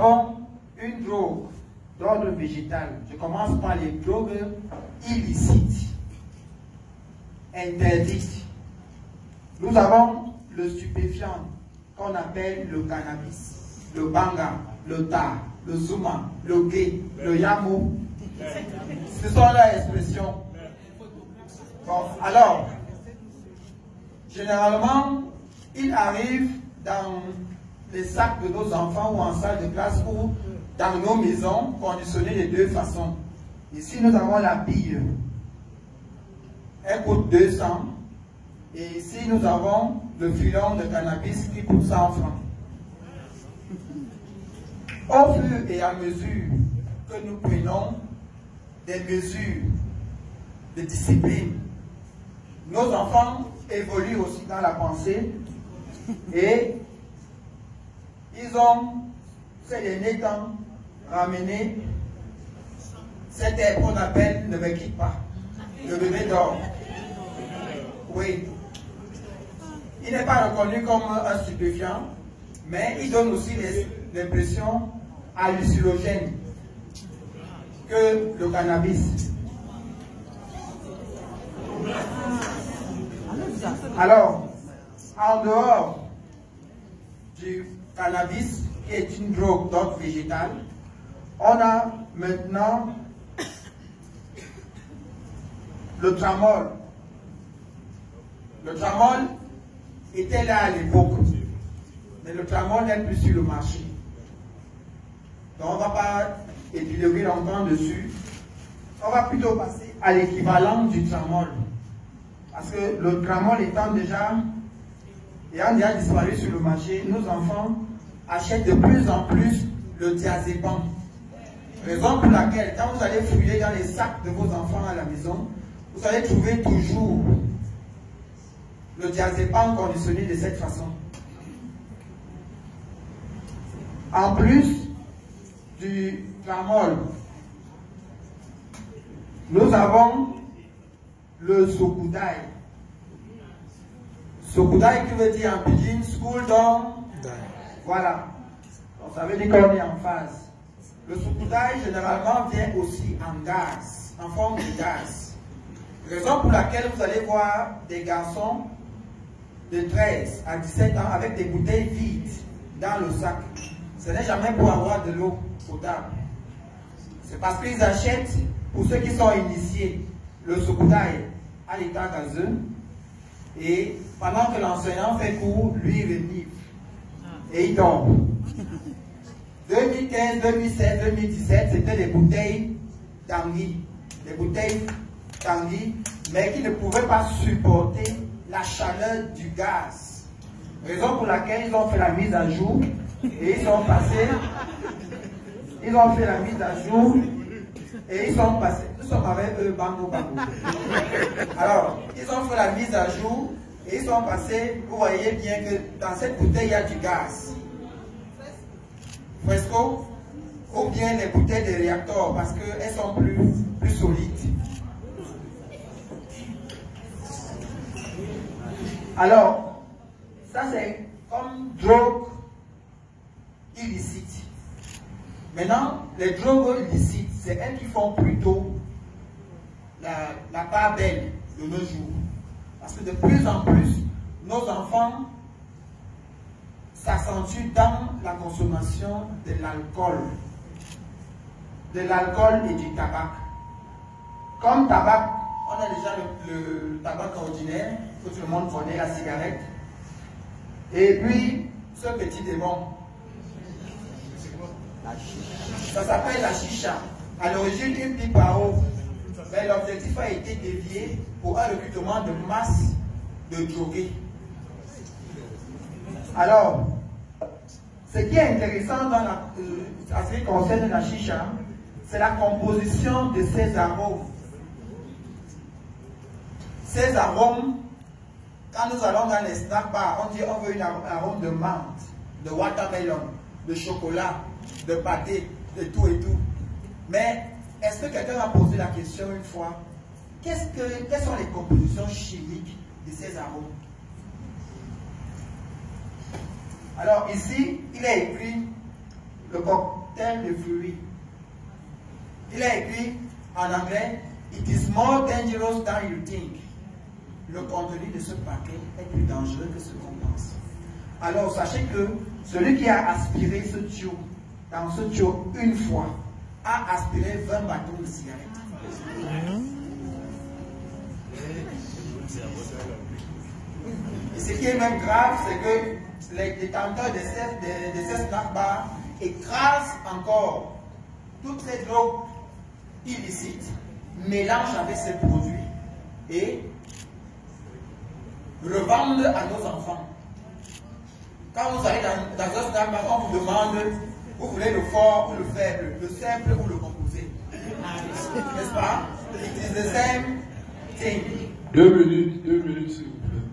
avons une drogue d'ordre végétal. Je commence par les drogues illicites, interdites. Nous avons le stupéfiant qu'on appelle le cannabis, le banga, le tar, le zuma, le gay, le yamo. Ce sont leurs expressions. Bon, alors, généralement, il arrive dans les sacs de nos enfants ou en salle de classe ou dans nos maisons conditionnées de deux façons. Ici, nous avons la bille. Elle coûte 200. Et ici, nous avons le filon de cannabis qui coûte 100 francs. Au fur et à mesure que nous prenons des mesures de discipline, nos enfants évoluent aussi dans la pensée et ils ont, ces derniers temps, ramené cet air qu'on appelle ne me quitte pas, le bébé dort. Oui. Il n'est pas reconnu comme un stupéfiant, mais il donne aussi l'impression hallucinogène que le cannabis. Alors, en dehors du cannabis, qui est une drogue d'ordre végétal, on a maintenant le tramol. Le tramol était là à l'époque, mais le tramol n'est plus sur le marché. Donc on ne va pas épiloguer longtemps dessus. On va plutôt passer à l'équivalent du tramol. Parce que le tramol ayant déjà disparu sur le marché, nos enfants achètent de plus en plus le diazépam. Raison pour laquelle, quand vous allez fouiller dans les sacs de vos enfants à la maison, vous allez trouver toujours le diazépam conditionné de cette façon. En plus du tramol, nous avons le sokudai. Sokudai qui veut dire en pidgin, school down. Voilà. Donc ça veut dire qu'on est en phase. Le sokudai généralement vient aussi en gaz, en forme de gaz. Raison pour laquelle vous allez voir des garçons de 13 à 17 ans avec des bouteilles vides dans le sac. Ce n'est jamais pour avoir de l'eau potable. C'est parce qu'ils achètent, pour ceux qui sont initiés, le sokudai à l'état gazeux. Et pendant que l'enseignant fait cours, lui il renifle. Et il dort. 2015, 2016, 2017, c'était des bouteilles Tanguy. Des bouteilles Tanguy, mais qui ne pouvaient pas supporter la chaleur du gaz. Raison pour laquelle ils ont fait la mise à jour et ils sont passés. Ils ont fait la mise à jour et ils sont passés. Nous sommes avec eux, bango bango. Alors, ils ont fait la mise à jour et ils sont passés. Vous voyez bien que dans cette bouteille, il y a du gaz. Fresco, ou bien les bouteilles de réacteurs parce qu'elles sont plus solides. Alors, ça c'est comme drogue illicite. Maintenant, les drogues illicites, c'est elles qui font plutôt la part belle de nos jours. Parce que de plus en plus, nos enfants s'accentuent dans la consommation de l'alcool. De l'alcool et du tabac. Comme tabac, on a déjà le tabac ordinaire, que tout le monde connaît, la cigarette. Et puis, ce petit démon. Ça s'appelle la chicha. À l'origine, une pipe à eau. Mais l'objectif a été dévié pour un recrutement de masse de drogués. Alors, ce qui est intéressant dans en ce qui concerne la chicha, c'est la composition de ces arômes. Ces arômes, quand nous allons dans les snack bars, on dit on veut un arôme de menthe, de watermelon, de chocolat, de pâté, de tout et tout. Mais est-ce que quelqu'un a posé la question une fois, quelles sont les compositions chimiques de ces arômes? Alors ici, il est écrit le cocktail de fruits. Il a écrit en anglais, It is more dangerous than you think. Le contenu de ce paquet est plus dangereux que ce qu'on pense. Alors sachez que celui qui a aspiré ce tuyau, dans ce tuyau une fois, a aspiré 20 bâtons de cigarettes. Et ce qui est même grave, c'est que les détenteurs de ces snack bars écrasent encore toutes les drogues illicites, mélangent avec ces produits et revendent à nos enfants. Quand vous allez dans un snack bar, on vous demande, vous voulez le fort ou le faible, le simple ou le composé. N'est-ce pas? It is the same thing. 2 minutes, s'il vous plaît.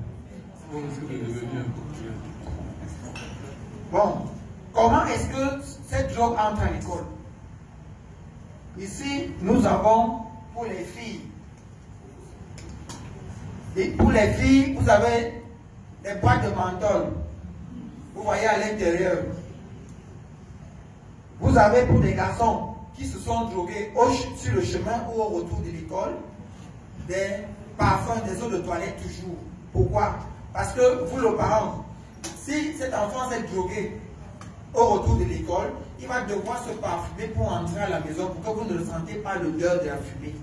Bon, comment est-ce que cette drogue entre à l'école? Ici, nous avons pour les filles. Et pour les filles, vous avez des boîtes de menthol. Vous voyez à l'intérieur. Vous avez pour les garçons qui se sont drogués sur le chemin ou au retour de l'école, des parfums, des eaux de toilette toujours. Pourquoi? Parce que vous, le parent, si cet enfant s'est drogué au retour de l'école, il va devoir se parfumer pour entrer à la maison pour que vous ne le sentez pas l'odeur de la fumée.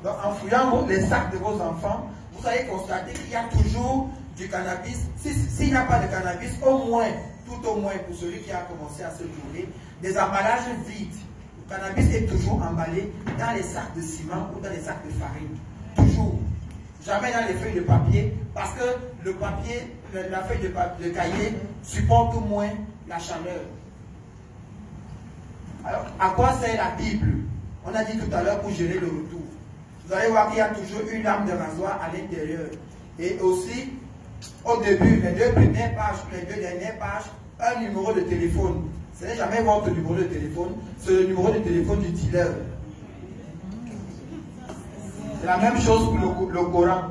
Donc en fouillant les sacs de vos enfants, vous allez constater qu'il y a toujours du cannabis. S'il n'y a pas de cannabis, au moins, tout au moins pour celui qui a commencé à se droguer, des emballages vides. Le cannabis est toujours emballé dans les sacs de ciment ou dans les sacs de farine. Toujours. Jamais dans les feuilles de papier, parce que le papier, la feuille de cahier supporte au moins la chaleur. Alors, à quoi sert la Bible? On a dit tout à l'heure pour gérer le retour. Vous allez voir qu'il y a toujours une lame de rasoir à l'intérieur. Et aussi, au début, les 2 premières pages, les 2 dernières pages, un numéro de téléphone. Ce n'est jamais votre numéro de téléphone, c'est le numéro de téléphone du dealer. C'est la même chose pour le Coran.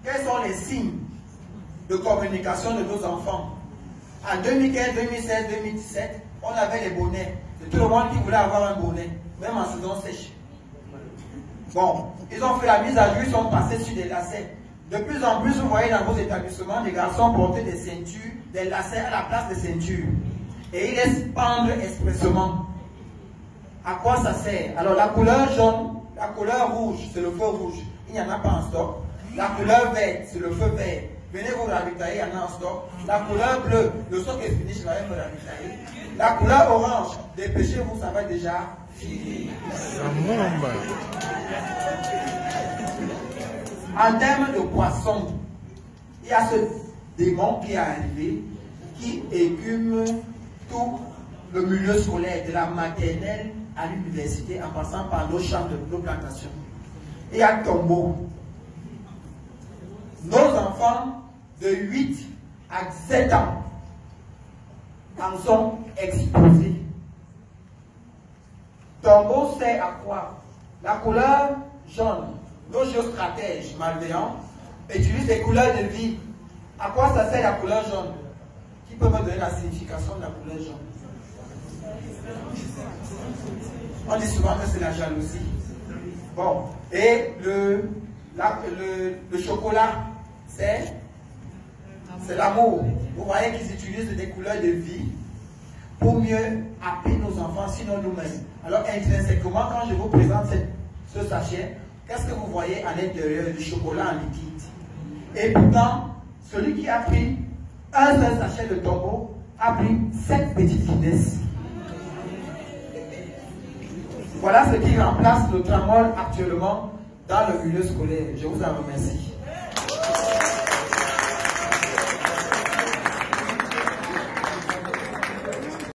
Quels sont les signes de communication de nos enfants? En 2015, 2016, 2017, on avait les bonnets. C'est tout le monde qui voulait avoir un bonnet, même en saison sèche. Bon, ils ont fait la mise à jour, ils sont passés sur des lacets. De plus en plus, vous voyez dans vos établissements, des garçons porter des ceintures, des lacets à la place des ceintures. Et ils laissent pendre expressément. À quoi ça sert? Alors la couleur jaune, la couleur rouge, c'est le feu rouge. Il n'y en a pas en stock. La couleur verte, c'est le feu vert. Venez vous ravitailler, il y en a en stock. La couleur bleue, le stock est fini, je vais me ravitailler. La couleur orange, dépêchez-vous, ça va déjà finir. En termes de poissons, il y a ce démon qui est arrivé, qui écume tout le milieu scolaire, de la maternelle à l'université, en passant par nos champs de nos plantations. Il y a Tombeau. Nos enfants de 8 à 17 ans en sont exposés. Tombeau sert à quoi? La couleur jaune. Nos géostratèges malveillants utilisent des couleurs de vie. À quoi ça sert la couleur jaune? Qui peut me donner la signification de la couleur jaune? On dit souvent que c'est la jalousie. Bon, et le chocolat, c'est l'amour. Vous voyez qu'ils utilisent des couleurs de vie pour mieux happer nos enfants, sinon nous-mêmes. Alors intrinsèquement, quand je vous présente ce sachet, qu'est-ce que vous voyez à l'intérieur du chocolat en liquide? Et pourtant, celui qui a pris un seul sachet de Tombeau a pris 7 petites finesses. Voilà ce qui remplace le tramol actuellement dans le milieu scolaire. Je vous en remercie.